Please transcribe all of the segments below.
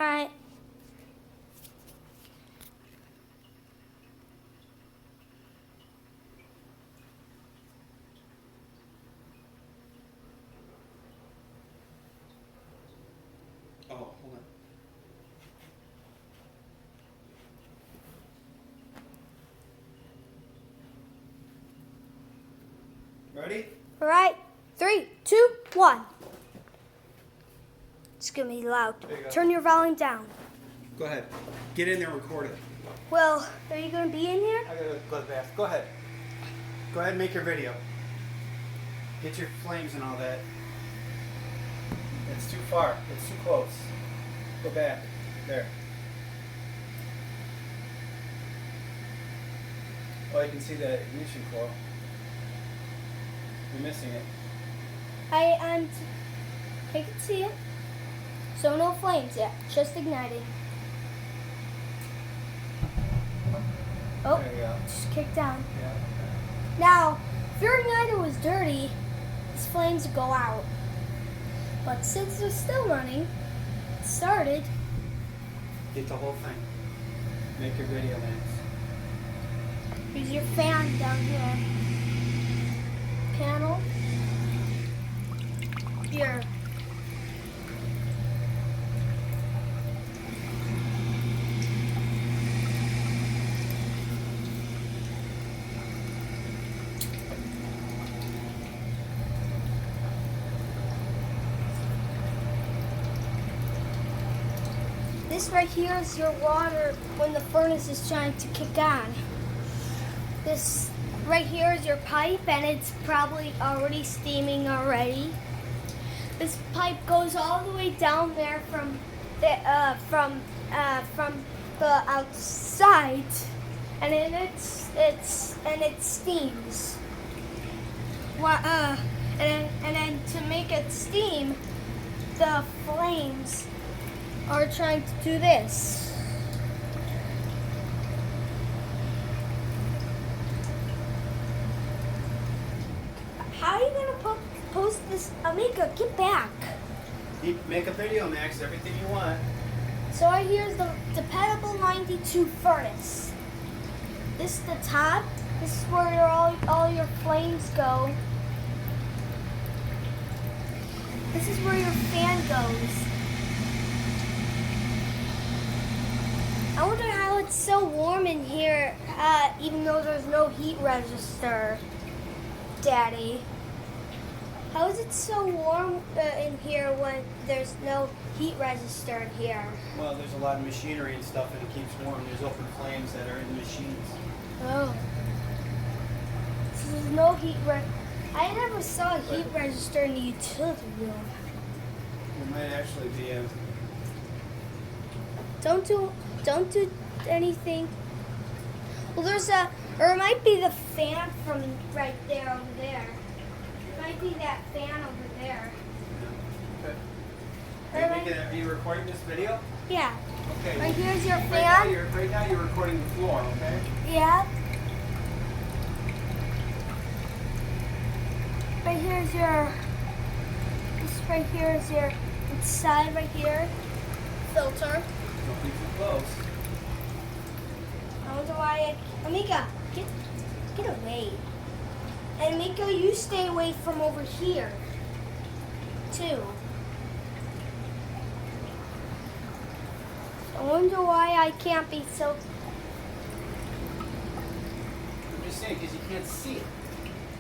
Alright. Oh, hold on. Ready? Alright. 3, 2, 1. It's gonna be loud. There you go. Turn your volume down. Go ahead. Get in there and record it. Well, are you gonna be in here? I gotta go to the bath. Go ahead. Go ahead and make your video. Get your flames and all that. It's too far. It's too close. Go back. There. Oh, you can see the ignition coil. You're missing it. I can see it. So no flames yet, just igniting. Oh, There you go. just kicked down. Yeah. Now, if your igniter was dirty, these flames would go out. But since they're still running, it started. Get the whole thing. Make your video, man. Here's your fan down here. Panel. Here. This right here is your water when the furnace is trying to kick on. This right here is your pipe, and it's probably already steaming already. This pipe goes all the way down there from the outside, and then it steams. And then to make it steam, the flames are trying to do this. How are you gonna post this? Amika, get back. Make a video, Max. Everything you want. So right here's the Dependable 92 furnace. This is the top. This is where all your flames go. This is where your fan goes. I wonder how it's so warm in here, even though there's no heat register, Daddy. How is it so warm in here when there's no heat register in here? Well, there's a lot of machinery and stuff, and it keeps warm. There's open flames that are in the machines. Oh. So there's no heat I never saw a heat register in the utility room. It might actually be a... Don't do anything. Well, or it might be the fan from right there over there. It might be that fan over there. Okay. Are you recording this video? Yeah. Okay. Right here's your Right fan. now you're recording the floor, okay? Yeah. Right here's your. This right here is your inside right here filter. Don't be too close. I wonder why Amika, get away. And Amika, you stay away from over here, too. I wonder why I can't be so... I'm just saying, because you can't see it.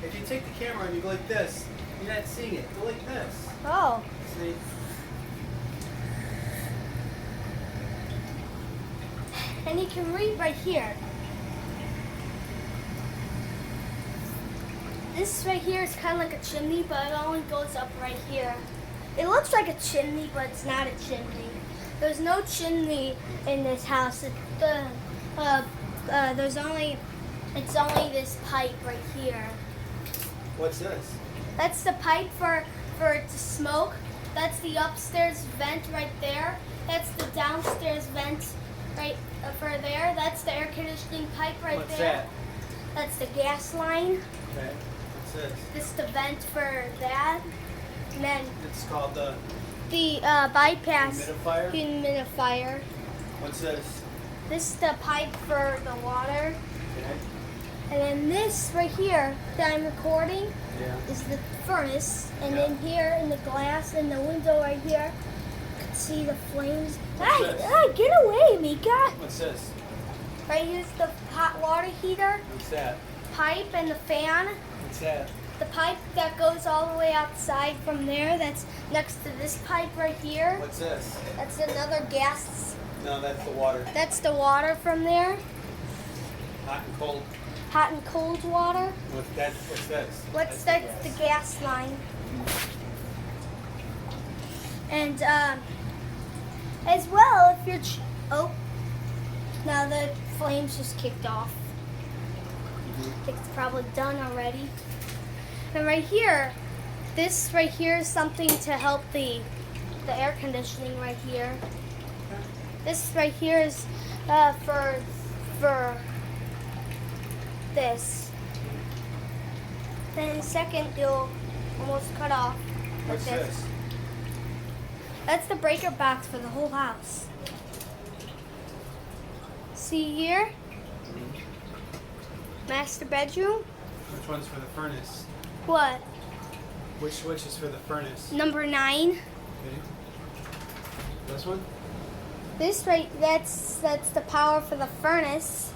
If you take the camera and you go like this, you're not seeing it. Go like this. Oh. See? And you can read right here. This right here is kind of like a chimney, but it only goes up right here. It looks like a chimney, but it's not a chimney. There's no chimney in this house. It's only this pipe right here. What's this? That's the pipe for it to smoke. That's the upstairs vent right there. That's the downstairs vent right for there. That's the air conditioning pipe right What's there. that? That's the gas line. Okay. What's this? This is the vent for that. And then It's called the the bypass Humidifier? humidifier. What's this? This is the pipe for the water. Okay. And then this right here that I'm recording Yeah. is the furnace. And Yeah. then here in the glass in the window right here, you can see the flames. What's Hey, this? hey, get away, Mika! What's this? Right here's the hot water heater, What's that? pipe, and the fan. What's that? The pipe that goes all the way outside from there, that's next to this pipe right here. What's this? That's another gas. No, that's the water. That's the water from there. Hot and cold. Hot and cold water. What's this? That's That's the gas line. And as well, if you're oh, now the flames just kicked off. It's probably done already. And right here, this right here is something to help the air conditioning right here. This right here is for this. Then in a second, you'll almost cut off. Like What's this? That's the breaker box for the whole house. See here? Master bedroom. Which one's for the furnace? What? Which switch is for the furnace? Number 9. Okay. This one? This right, that's the power for the furnace.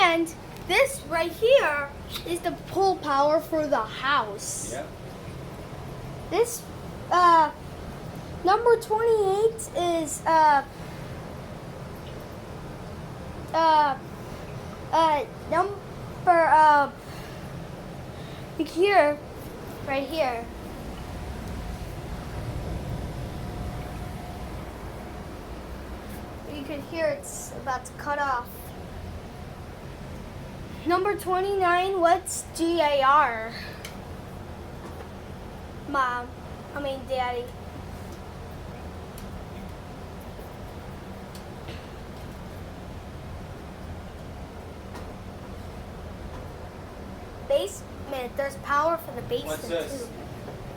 And this right here is the pull power for the house. Yep. This number 28 is number here, right here. You can hear it's about to cut off. Number 29, what's GAR? Mom, I mean Daddy. Basement, there's power for the basement What's this? too.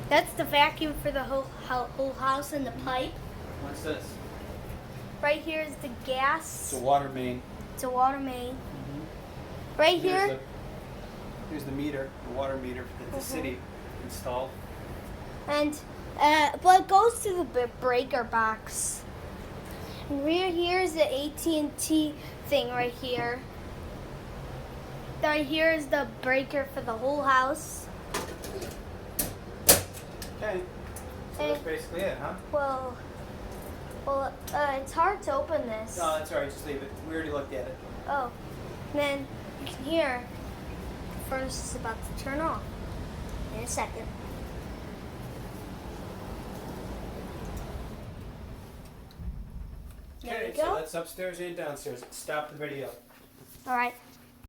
That's the vacuum for the whole house and the pipe. What's this? Right here is the gas. It's a water main. It's a water main. Right here. Here's the meter, the water meter that the city installed. And but it goes to the breaker box. And here's the AT&T thing right here. Right here is the breaker for the whole house. Okay. So that's basically it, huh? Well, it's hard to open this. No, that's alright, just leave it. We already looked at it. Oh, and then you can hear the furnace is about to turn off in a second. There Okay, we go. so that's upstairs and downstairs. Stop the video. All right.